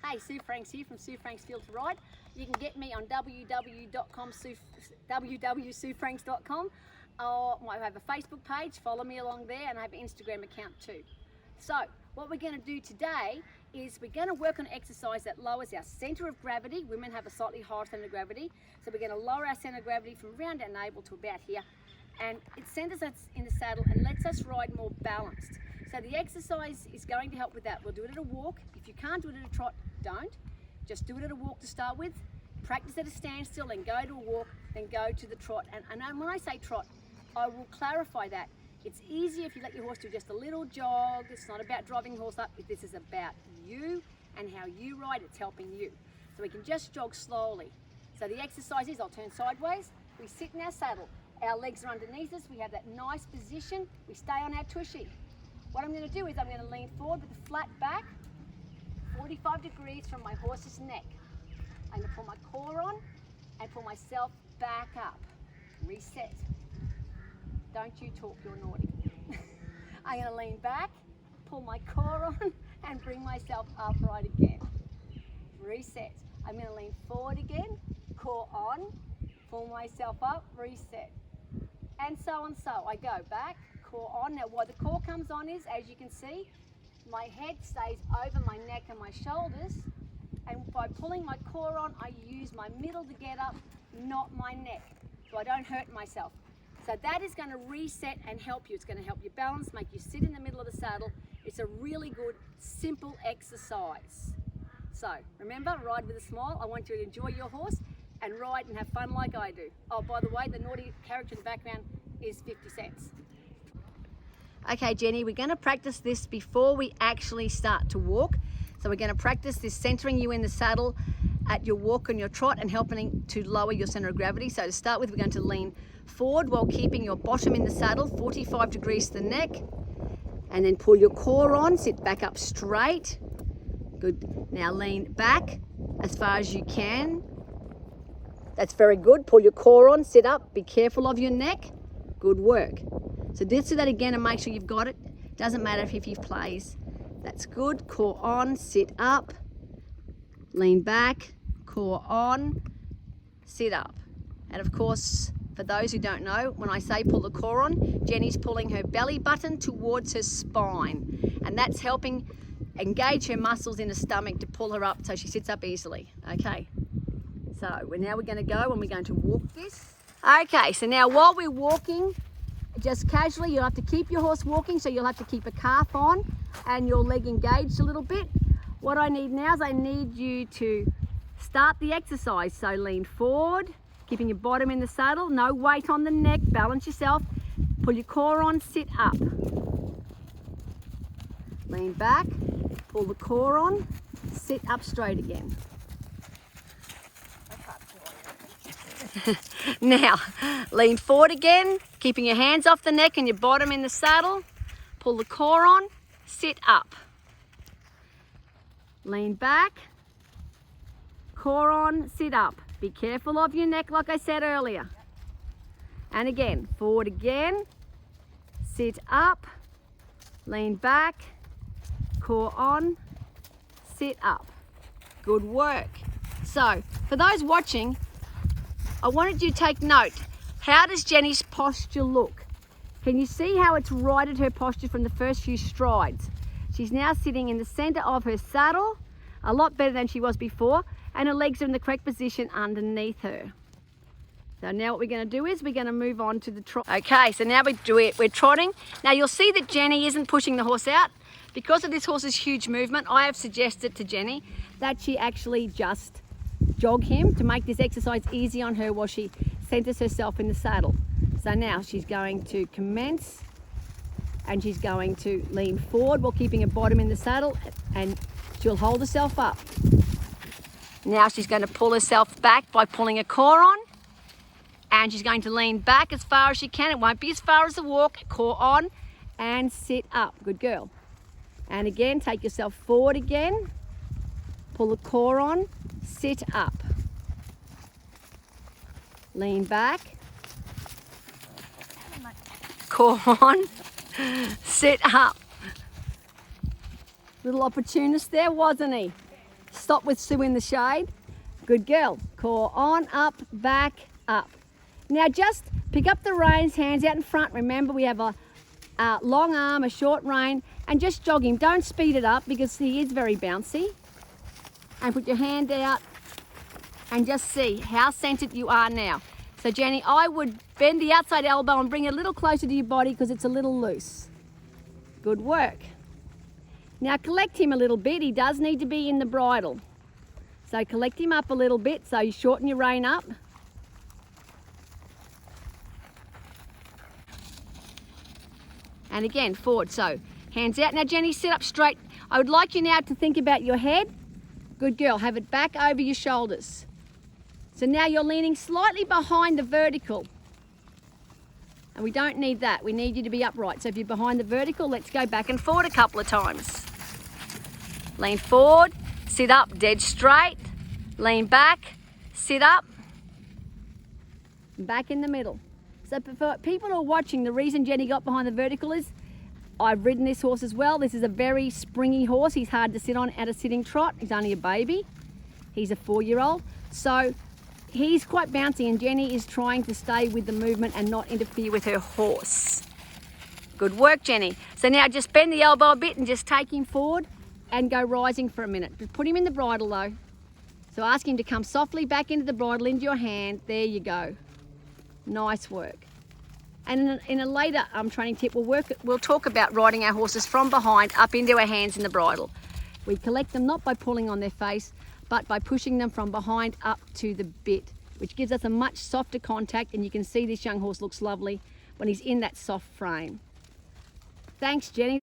Hey, Sue Franks here from Sue Franks Field to Ride. You can get me on www.suefranks.com. I have a Facebook page, follow me along there, and I have an Instagram account too. So, what we're going to do today is we're going to work on an exercise that lowers our centre of gravity. Women have a slightly higher centre of gravity. So we're going to lower our centre of gravity from around our navel to about here. And it centres us in the saddle and lets us ride more balanced. So the exercise is going to help with that. We'll do it at a walk. If you can't do it at a trot, don't. Just do it at a walk to start with. Practice at a standstill, then go to a walk, then go to the trot. And when I say trot, I will clarify that. It's easier if you let your horse do just a little jog. It's not about driving the horse up. This is about you and how you ride. It's helping you. So we can just jog slowly. So the exercise is, I'll turn sideways. We sit in our saddle. Our legs are underneath us. We have that nice position. We stay on our tushy. What I'm going to do is I'm going to lean forward with a flat back, 45 degrees from my horse's neck. I'm going to pull my core on and pull myself back up. Reset. Don't you talk, you're naughty. I'm going to lean back, pull my core on and bring myself upright again. Reset. I'm going to lean forward again, core on, pull myself up, reset. And so on so. I go back, core on. Now why the core comes on is, as you can see, my head stays over my neck and my shoulders. And by pulling my core on, I use my middle to get up, not my neck. So I don't hurt myself. So that is going to reset and help you. It's going to help you balance, make you sit in the middle of the saddle. It's a really good, simple exercise. So remember, ride with a smile. I want you to enjoy your horse and ride and have fun like I do. Oh, by the way, the naughty character in the background is 50 cents. Okay, Jenny, we're going to practice this before we actually start to walk. So we're going to practice this centering you in the saddle at your walk and your trot and helping to lower your center of gravity. So to start with, we're going to lean forward while keeping your bottom in the saddle, 45 degrees to the neck, and then pull your core on, sit back up straight. Good. Now lean back as far as you can. That's very good. Pull your core on, sit up, be careful of your neck. Good work. So let's do that again and make sure you've got it. Doesn't matter if you've plays. That's good. Core on, sit up, lean back, core on, sit up. And of course, for those who don't know, when I say pull the core on, Jenny's pulling her belly button towards her spine. And that's helping engage her muscles in the stomach to pull her up so she sits up easily. Okay. So now we're going to go and we're going to walk this. Okay, so now while we're walking, just casually, you'll have to keep your horse walking, so you'll have to keep a calf on and your leg engaged a little bit. What I need now is I need you to start the exercise. So lean forward, keeping your bottom in the saddle, no weight on the neck, balance yourself, pull your core on, sit up. Lean back, pull the core on, sit up straight again. Now, lean forward again, keeping your hands off the neck and your bottom in the saddle. Pull the core on, sit up. Lean back, core on, sit up. Be careful of your neck like I said earlier. And again, forward again, sit up, lean back, core on, sit up. Good work. So, for those watching, I wanted you to take note. How does Jenny's posture look? Can you see how it's righted her posture from the first few strides? She's now sitting in the center of her saddle, a lot better than she was before, and her legs are in the correct position underneath her. So now what we're going to do is we're going to move on to the trot. Okay, so now we're trotting. Now you'll see that Jenny isn't pushing the horse out. Because of this horse's huge movement, I have suggested to Jenny that she actually just jog him to make this exercise easy on her while she centers herself in the saddle. So now she's going to commence and she's going to lean forward while keeping her bottom in the saddle, and she'll hold herself up. Now she's going to pull herself back by pulling her core on, and she's going to lean back as far as she can. It won't be as far as the walk. Core on and sit up. Good girl. And again, take yourself forward again. Pull the core on, sit up. Lean back. Core on, sit up. Little opportunist there, wasn't he? stop with Sue in the shade. Good girl. Core on, up, back, up. Now just pick up the reins, hands out in front. Remember, we have a long arm, a short rein, and just jog him. Don't speed it up because he is very bouncy. And put your hand out and just see how centered you are now. So Jenny, I would bend the outside elbow and bring it a little closer to your body because it's a little loose. Good work. Now collect him a little bit. He does need to be in the bridle. So collect him up a little bit, so you shorten your rein up. And again, forward, so hands out. Now Jenny, sit up straight. I would like you now to think about your head. Good girl, have it back over your shoulders. So now you're leaning slightly behind the vertical. And we don't need that, we need you to be upright. So if you're behind the vertical, let's go back and forward a couple of times. Lean forward, sit up, dead straight. Lean back, sit up, back in the middle. So for people who are watching, the reason Jenny got behind the vertical is I've ridden this horse as well. This is a very springy horse. He's hard to sit on at a sitting trot. He's only a baby. He's a 4-year-old. So he's quite bouncy, and Jenny is trying to stay with the movement and not interfere with her horse. Good work, Jenny. So now just bend the elbow a bit and just take him forward and go rising for a minute. Just put him in the bridle though. So ask him to come softly back into the bridle, into your hand. There you go. Nice work. And in a later training tip, we'll talk about riding our horses from behind up into our hands in the bridle. We collect them not by pulling on their face, but by pushing them from behind up to the bit, which gives us a much softer contact, and you can see this young horse looks lovely when he's in that soft frame. Thanks, Jenny.